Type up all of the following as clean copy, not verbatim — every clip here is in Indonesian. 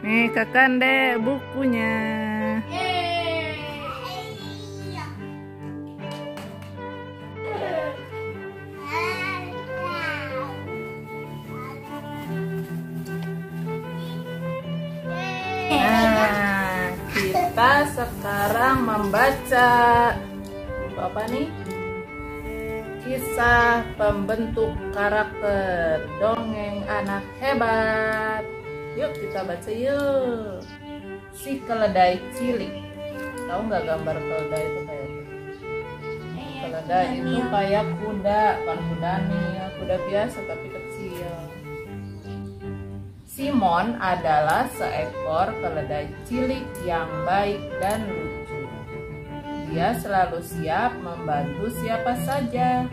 Nih Kakande bukunya. Nah, kita sekarang membaca apa nih? Kisah pembentuk karakter dongeng anak hebat. Yuk kita baca yuk. Si keledai cilik. Tahu nggak gambar keledai itu kayak apa? Keledai itu kayak kuda, bukan kuda nih, kuda biasa tapi kecil. Simon adalah seekor keledai cilik yang baik dan lucu. Dia selalu siap membantu siapa saja.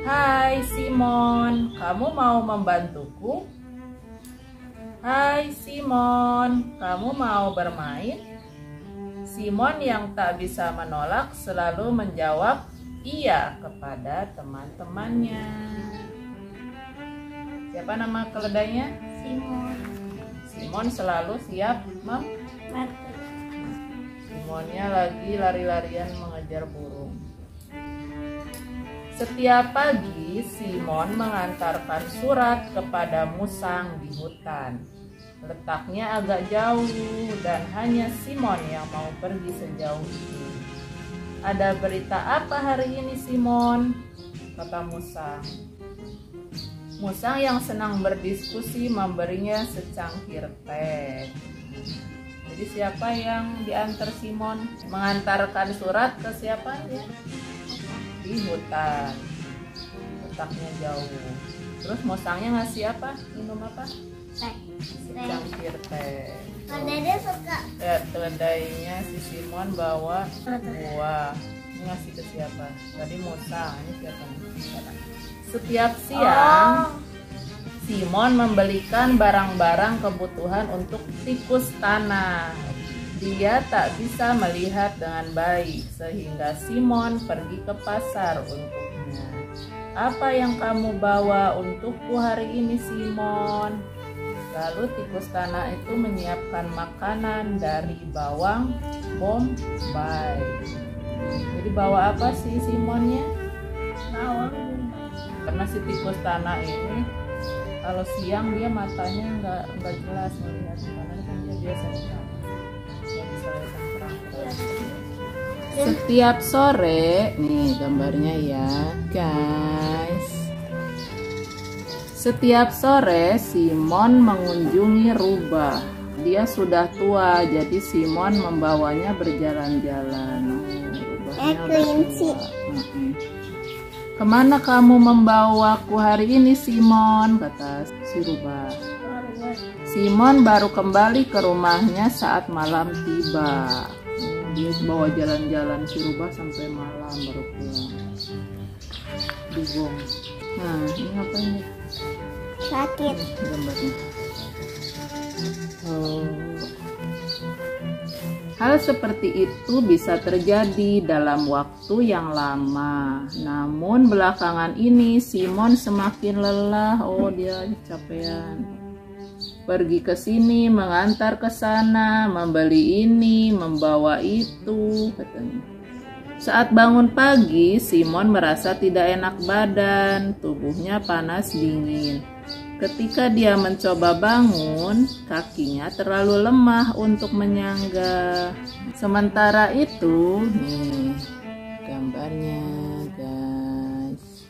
Hai Simon, kamu mau membantuku? Hai Simon, kamu mau bermain? Simon yang tak bisa menolak selalu menjawab iya kepada teman-temannya. Siapa nama keledainya? Simon. Simon selalu siap membantu. Simonnya lagi lari-larian mengejar burung. Setiap pagi Simon mengantarkan surat kepada musang di hutan. Letaknya agak jauh dan hanya Simon yang mau pergi sejauh itu. Ada berita apa hari ini Simon? Kata musang. Musang yang senang berdiskusi memberinya secangkir teh. Jadi siapa yang diantar Simon? Mengantarkan surat ke siapa ya? Di hutan. Letaknya jauh. Terus musangnya ngasih apa? Minum apa? Teh. Secangkir teh. Keledai suka. Ya, keledainya si Simon bawa buah. Ini ngasih ke siapa? Tadi musang. Ini siapa nih? Setiap siang Simon membelikan barang-barang kebutuhan untuk tikus tanah. Dia tak bisa melihat dengan baik sehingga Simon pergi ke pasar untuknya. Apa yang kamu bawa untukku hari ini Simon? Lalu tikus tanah itu menyiapkan makanan dari bawang bombay. Jadi bawa apa sih Simonnya? Bawang. Karena si tikus tanah ini kalau siang dia matanya nggak jelas melihat, karena kan dia biasa nggak bisa lihat terang. Setiap sore, nih gambarnya ya guys. Setiap sore Simon mengunjungi rubah. Dia sudah tua, jadi Simon membawanya berjalan-jalan. Rubahnya udah tua. Kemana kamu membawaku hari ini Simon? Kata si rubah. Simon baru kembali ke rumahnya saat malam tiba. Dia bawa jalan-jalan si rubah sampai malam baru pulang. Dugong. Nah ini apa ini? Sakit. Gambarnya. Hal seperti itu bisa terjadi dalam waktu yang lama. Namun belakangan ini Simon semakin lelah. Oh, dia capean. Pergi ke sini, mengantar ke sana, membeli ini, membawa itu, katanya. Saat bangun pagi, Simon merasa tidak enak badan, tubuhnya panas dingin. Ketika dia mencoba bangun, kakinya terlalu lemah untuk menyangga. Sementara itu, nih gambarnya guys.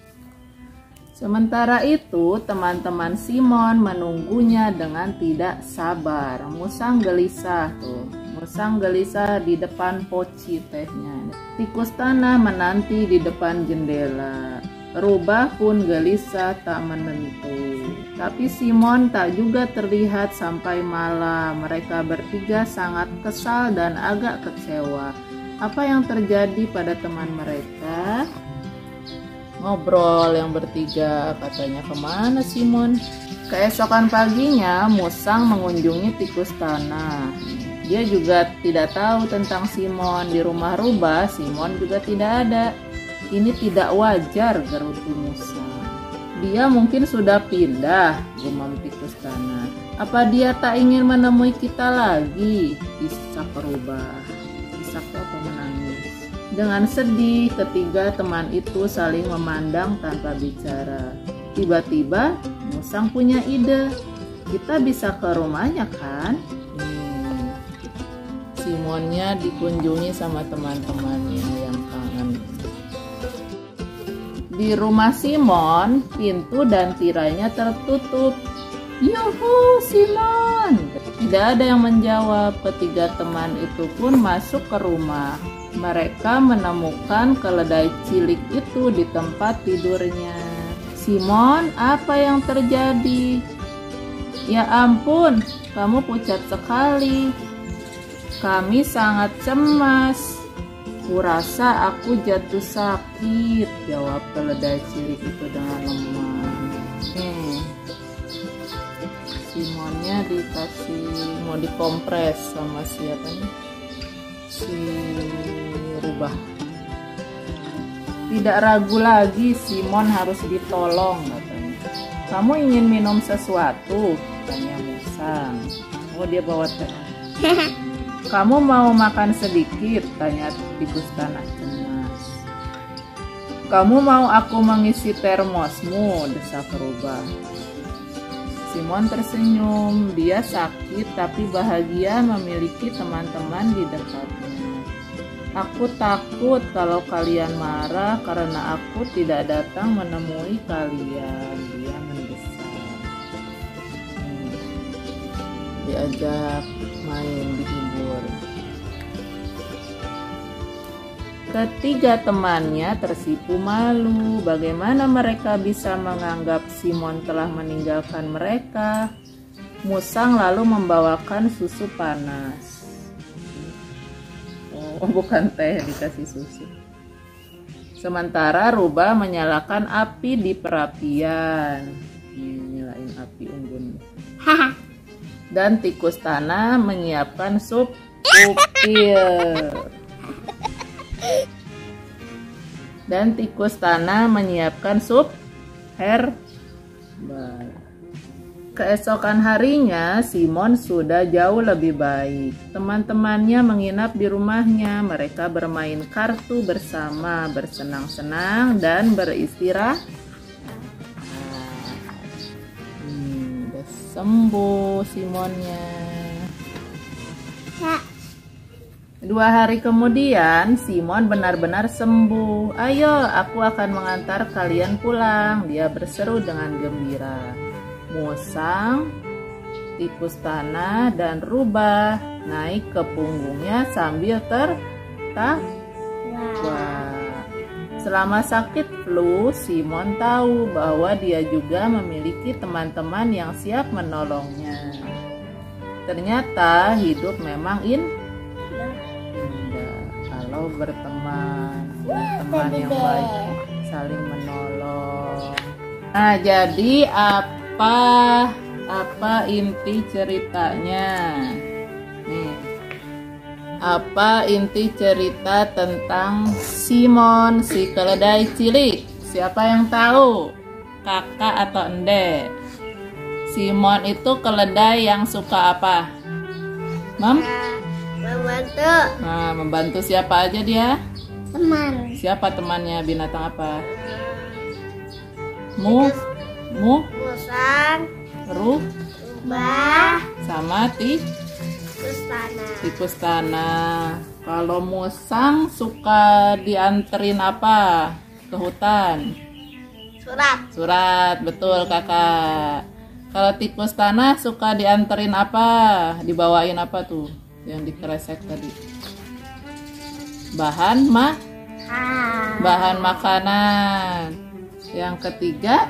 Sementara itu, teman-teman Simon menunggunya dengan tidak sabar. Musang gelisah tuh. Musang gelisah di depan poci tehnya. Tikus tanah menanti di depan jendela. Rubah pun gelisah tak menentu. Tapi Simon tak juga terlihat sampai malam. Mereka bertiga sangat kesal dan agak kecewa. Apa yang terjadi pada teman mereka? Ngobrol yang bertiga, katanya kemana Simon? Keesokan paginya, musang mengunjungi tikus tanah. Dia juga tidak tahu tentang Simon. Di rumah rubah, Simon juga tidak ada. Ini tidak wajar, gerutu musang. Dia mungkin sudah pindah, gumam tikus tanah. Apa dia tak ingin menemui kita lagi? Isak rubah. Isak apa menangis. Dengan sedih, ketiga teman itu saling memandang tanpa bicara. Tiba-tiba, Musang punya ide. Kita bisa ke rumahnya kan? Simonnya dikunjungi sama teman-temannya yang kangen. Di rumah Simon, pintu dan tirainya tertutup. Yuhu, Simon! Tidak ada yang menjawab. Ketiga teman itu pun masuk ke rumah. Mereka menemukan keledai cilik itu di tempat tidurnya. Simon, apa yang terjadi? Ya ampun, kamu pucat sekali. Kami sangat cemas. Kurasa aku jatuh sakit, jawab keledai cilik itu dengan lemah. Simonnya mau dikompres sama siapa nih? Si rubah. Tidak ragu lagi, Simon harus ditolong katanya. Kamu ingin minum sesuatu? Tanya Musang. Oh, dia bawa teh. Kamu mau makan sedikit? Tanya tikus tanah cemas. Kamu mau aku mengisi termosmu? Desak rubah. Simon tersenyum. Dia sakit tapi bahagia memiliki teman-teman di dekatnya. Aku takut kalau kalian marah karena aku tidak datang menemui kalian. Dia mendesak. Diajak main, dihibur. Ketiga temannya tersipu malu. Bagaimana mereka bisa menganggap Simon telah meninggalkan mereka? Musang lalu membawakan susu panas. Oh, bukan teh, dikasih susu. Sementara rubah menyalakan api di perapian. Nyalain api unggun. Dan tikus tanah menyiapkan sup upil. Dan tikus tanah menyiapkan sup herbal. Keesokan harinya, Simon sudah jauh lebih baik. Teman-temannya menginap di rumahnya. Mereka bermain kartu bersama, bersenang-senang, dan beristirahat. Udah sembuh Simonnya. 2 hari kemudian, Simon benar-benar sembuh. Ayo, aku akan mengantar kalian pulang. Dia berseru dengan gembira. Musang, tikus tanah, dan rubah naik ke punggungnya sambil tertawa. Selama sakit flu, Simon tahu bahwa dia juga memiliki teman-teman yang siap menolongnya. Ternyata hidup memang indah kalau berteman, teman yang baik, saling menolong. Nah, jadi apa inti ceritanya? Nih, apa inti cerita tentang Simon si keledai cilik? Siapa yang tahu? Kakak atau Ende? Simon itu keledai yang suka apa? Membantu. Nah, membantu siapa aja dia? Teman. Siapa temannya? Binatang apa? Musang. Rubah. Sama tikus tanah. Kalau musang suka dianterin apa ke hutan? Surat, betul kakak. Kalau tikus tanah suka dianterin apa? Dibawain apa tuh yang dikresek tadi? Bahan makanan. Yang ketiga,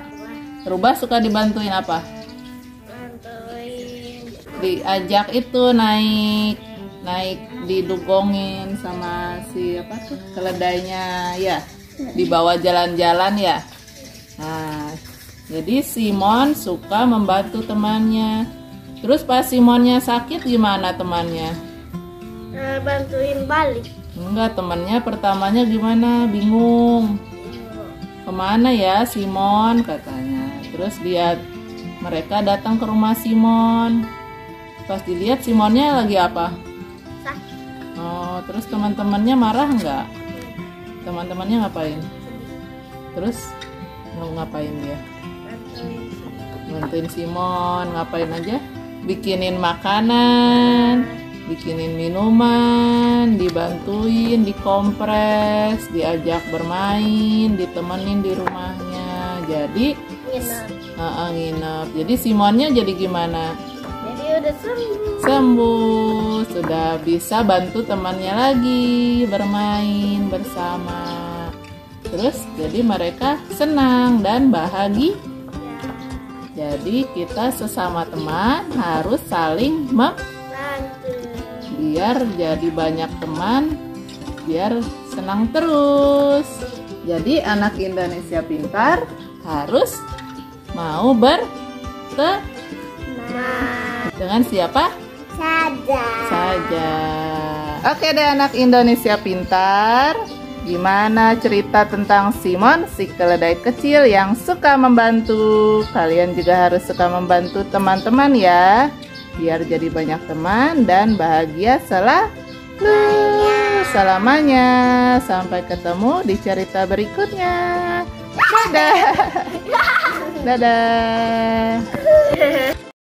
rubah suka dibantuin apa? Diajak itu naik didugongin sama si apa tuh keledainya ya, dibawa jalan-jalan ya. Nah, jadi Simon suka membantu temannya. Terus pas Simonnya sakit gimana temannya? Bantuin balik. Enggak, temannya pertamanya gimana? Bingung. Kemana ya Simon katanya. Terus mereka datang ke rumah Simon. Pas dilihat Simonnya lagi apa? Oh, terus teman-temannya marah nggak? Teman-temannya ngapain? Terus mau ngapain dia? Bantuin Simon, ngapain aja? Bikinin makanan, bikinin minuman, dibantuin, dikompres, diajak bermain, ditemenin di rumahnya. Jadi nginep. Jadi Simonnya jadi gimana? Jadi udah Sembuh, sudah bisa bantu temannya lagi bermain bersama. Terus jadi mereka senang dan bahagia. Jadi kita sesama teman harus saling bantu. Biar jadi banyak teman, biar senang terus. Jadi anak Indonesia Pintar harus mau berteman dengan siapa saja. Oke deh anak Indonesia Pintar, gimana cerita tentang Simon, si keledai kecil yang suka membantu? Kalian juga harus suka membantu teman-teman ya, biar jadi banyak teman dan bahagia selamanya. Sampai ketemu di cerita berikutnya. Dadah. Dadah.